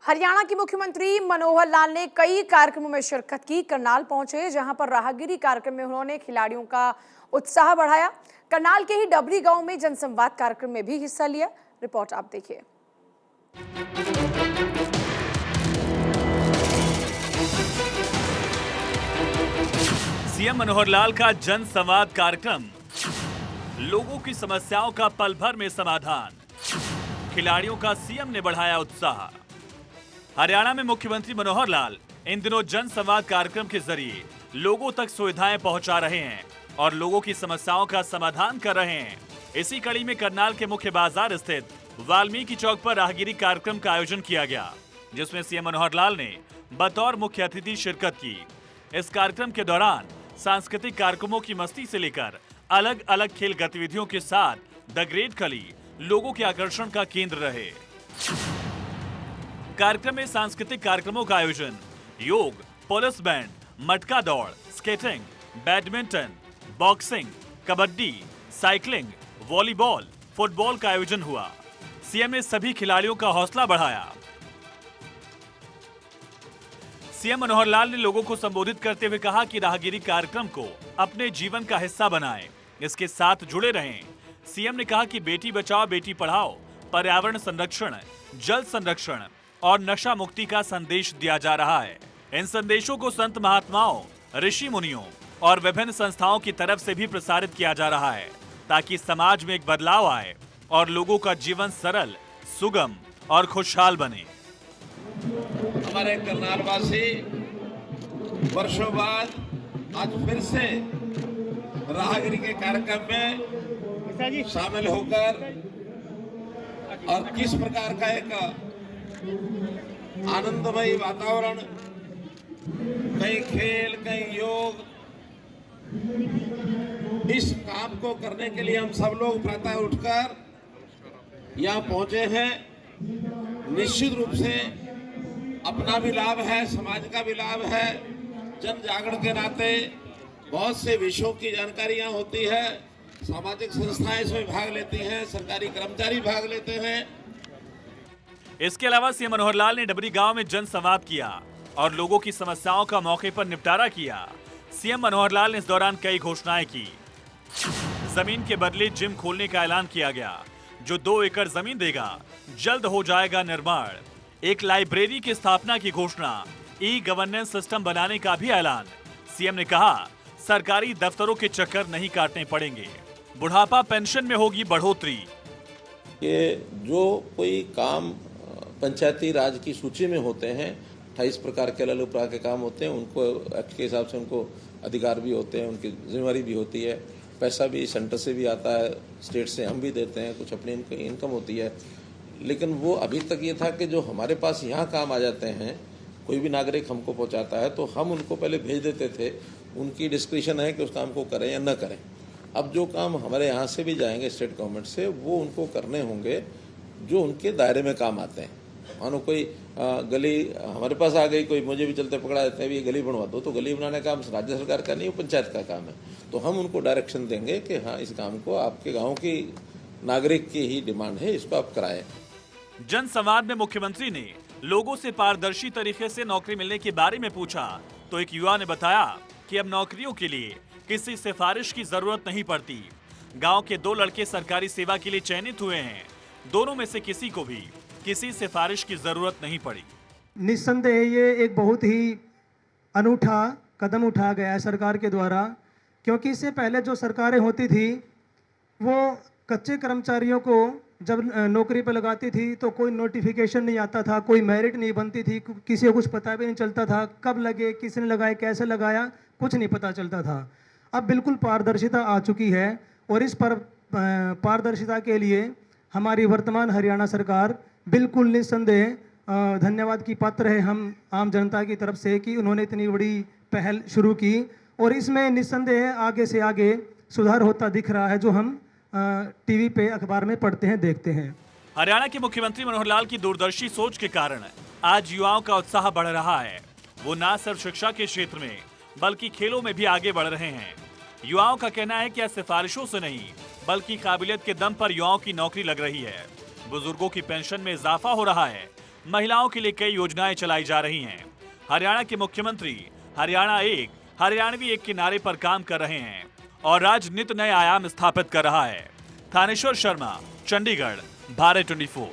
हरियाणा के मुख्यमंत्री मनोहर लाल ने कई कार्यक्रमों में शिरकत की। करनाल पहुंचे, जहां पर राहगिरी कार्यक्रम में उन्होंने खिलाड़ियों का उत्साह बढ़ाया। करनाल के ही डबरी गांव में जनसंवाद कार्यक्रम में भी हिस्सा लिया। रिपोर्ट आप देखिए। सीएम मनोहर लाल का जनसंवाद कार्यक्रम, लोगों की समस्याओं का पल भर में समाधान, खिलाड़ियों का सीएम ने बढ़ाया उत्साह। हरियाणा में मुख्यमंत्री मनोहर लाल इन दिनों जनसंवाद कार्यक्रम के जरिए लोगों तक सुविधाएं पहुंचा रहे हैं और लोगों की समस्याओं का समाधान कर रहे हैं। इसी कड़ी में करनाल के मुख्य बाजार स्थित वाल्मीकि चौक पर राहगिरी कार्यक्रम का आयोजन किया गया, जिसमें सीएम मनोहर लाल ने बतौर मुख्य अतिथि शिरकत की। इस कार्यक्रम के दौरान सांस्कृतिक कार्यक्रमों की मस्ती से लेकर अलग अलग खेल गतिविधियों के साथ द ग्रेट खली लोगों के आकर्षण का केंद्र रहे। कार्यक्रम में सांस्कृतिक कार्यक्रमों का आयोजन योग, पुलिस बैंड, मटका दौड़, skating, badminton, boxing, kabaddi, cycling, volleyball, football का आयोजन हुआ। सीएम ने सभी खिलाड़ियों का हौसला बढ़ाया। सीएम मनोहर लाल ने लोगों को संबोधित करते हुए कहा कि राहगिरी कार्यक्रम को अपने जीवन का हिस्सा बनाएं, इसके साथ जुड़े रहें। सीएम ने कहा कि बेटी बचाओ बेटी पढ़ाओ, पर्यावरण संरक्षण, जल संरक्षण और नशा मुक्ति का संदेश दिया जा रहा है। इन संदेशों को संत महात्माओं, ऋषि मुनियों और विभिन्न संस्थाओं की तरफ से भी प्रसारित किया जा रहा है, ताकि समाज में एक बदलाव आए और लोगों का जीवन सरल, सुगम और खुशहाल बने। हमारे करनाल वासी वर्षों बाद आज फिर से राहगिरी के कार्यक्रम में शामिल होकर और किस प्रकार का एक आनंदमयी वातावरण, कहीं खेल, कहीं योग, इस काम को करने के लिए हम सब लोग प्रातः उठकर यहाँ पहुंचे हैं। निश्चित रूप से अपना भी लाभ है, समाज का भी लाभ है। जन जागरण के नाते बहुत से विषयों की जानकारियां होती है, सामाजिक संस्थाएं इसमें भाग लेती हैं, सरकारी कर्मचारी भाग लेते हैं। इसके अलावा सीएम मनोहर लाल ने डबरी गांव में जनसंवाद किया और लोगों की समस्याओं का मौके पर निपटारा किया। सीएम मनोहर लाल ने इस दौरान कई घोषणाएं की। जमीन के बदले जिम खोलने का ऐलान किया गया, जो 2 एकड़ जमीन देगा। जल्द हो जाएगा निर्माण। एक लाइब्रेरी की स्थापना की घोषणा। ई गवर्नेंस सिस्टम बनाने का भी ऐलान। सीएम ने कहा, सरकारी दफ्तरों के चक्कर नहीं काटने पड़ेंगे। बुढ़ापा पेंशन में होगी बढ़ोतरी। कि जो कोई काम पंचायती राज की सूची में होते हैं, 28 प्रकार के अलग अलग प्रकार के काम होते हैं, उनको एक्ट के हिसाब से उनको अधिकार भी होते हैं, उनकी जिम्मेवारी भी होती है। पैसा भी सेंटर से भी आता है, स्टेट से हम भी देते हैं, कुछ अपनी इनकम होती है। लेकिन वो अभी तक ये था कि जो हमारे पास यहाँ काम आ जाते हैं, कोई भी नागरिक हमको पहुँचाता है तो हम उनको पहले भेज देते थे, उनकी डिस्क्रिप्शन है कि उस काम को करें या न करें। अब जो काम हमारे यहाँ से भी जाएंगे स्टेट गवर्नमेंट से, वो उनको करने होंगे जो उनके दायरे में काम आते हैं। मानो कोई गली हमारे पास आ गई, कोई मुझे भी चलते पकड़ा देते हैं, भी ये गली बनवा दो, तो गली बनाने का काम राज्य सरकार का नहीं, वो पंचायत का काम है। तो हम उनको डायरेक्शन देंगे कि हाँ, इस काम को आपके गाँव की नागरिक की ही डिमांड है, इसको आप कराएं। जनसंवाद में मुख्यमंत्री ने लोगों से पारदर्शी तरीके से नौकरी मिलने के बारे में पूछा, तो एक युवा ने बताया कि अब नौकरियों के लिए किसी सिफारिश की जरूरत नहीं पड़ती। गांव के 2 लड़के सरकारी सेवा के लिए चयनित हुए हैं। दोनों में से किसी को भी किसी सिफारिश की जरूरत नहीं पड़ी। निस्संदेह ये एक बहुत ही अनूठा कदम उठाया गया है सरकार के द्वारा, क्योंकि इससे पहले जो सरकारें होती थी वो कच्चे कर्मचारियों को जब नौकरी पर लगाती थी तो कोई नोटिफिकेशन नहीं आता था, कोई मेरिट नहीं बनती थी, किसी को कुछ पता भी नहीं चलता था, कब लगे, किसने लगाए, कैसे लगाया, कुछ नहीं पता चलता था। अब बिल्कुल पारदर्शिता आ चुकी है और इस पर पारदर्शिता के लिए हमारी वर्तमान हरियाणा सरकार बिल्कुल निस्संदेह धन्यवाद की पात्र है हम आम जनता की तरफ से कि उन्होंने इतनी बड़ी पहल शुरू की और इसमें निस्संदेह आगे से आगे सुधार होता दिख रहा है, जो हम टीवी पे, अखबार में पढ़ते हैं, देखते हैं। हरियाणा के मुख्यमंत्री मनोहर लाल की दूरदर्शी सोच के कारण आज युवाओं का उत्साह बढ़ रहा है। वो न सिर्फ शिक्षा के क्षेत्र में बल्कि खेलों में भी आगे बढ़ रहे हैं। युवाओं का कहना है कि यह सिफारिशों से नहीं बल्कि काबिलियत के दम पर युवाओं की नौकरी लग रही है। बुजुर्गों की पेंशन में इजाफा हो रहा है। महिलाओं के लिए कई योजनाएं चलाई जा रही हैं। हरियाणा के मुख्यमंत्री हरियाणा एक, हरियाणवी एक के नारे पर काम कर रहे हैं और राज्य नित नए आयाम स्थापित कर रहा है। थानेश्वर शर्मा, चंडीगढ़, भारत 24।